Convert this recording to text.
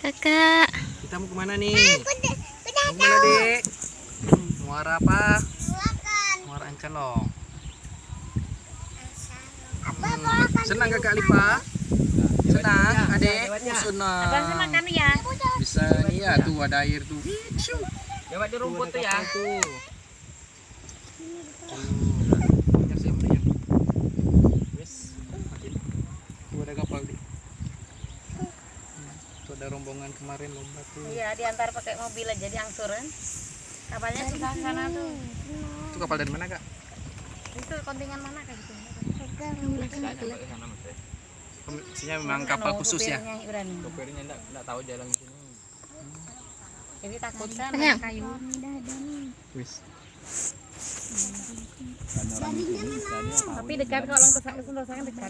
Kakak. Kita mau kemana nih? Mau kemana, Dek? Muara apa? Muara Ancalong. Senang Kakak Lipa? Senang, Adek? Senang. Abang sama kami ya. Bisa nih ya, tuh ada air tuh. Lewat di rumput tuh ya. Tuh ada kapal di. Tuh ada rombongan kemarin lomba tuh. Iya, diantar pakai mobil aja diangsuran. Kapalnya sudah sana tuh. Itu kapal dari mana, Kak? Itu kontingen mana kayak gitu? Maksudnya memang kapal khusus ya? Sopirnya enggak tahu jalan sini. Jadi takut kan kayu. Wis. Tapi dekat kalau orang tersangka dekat.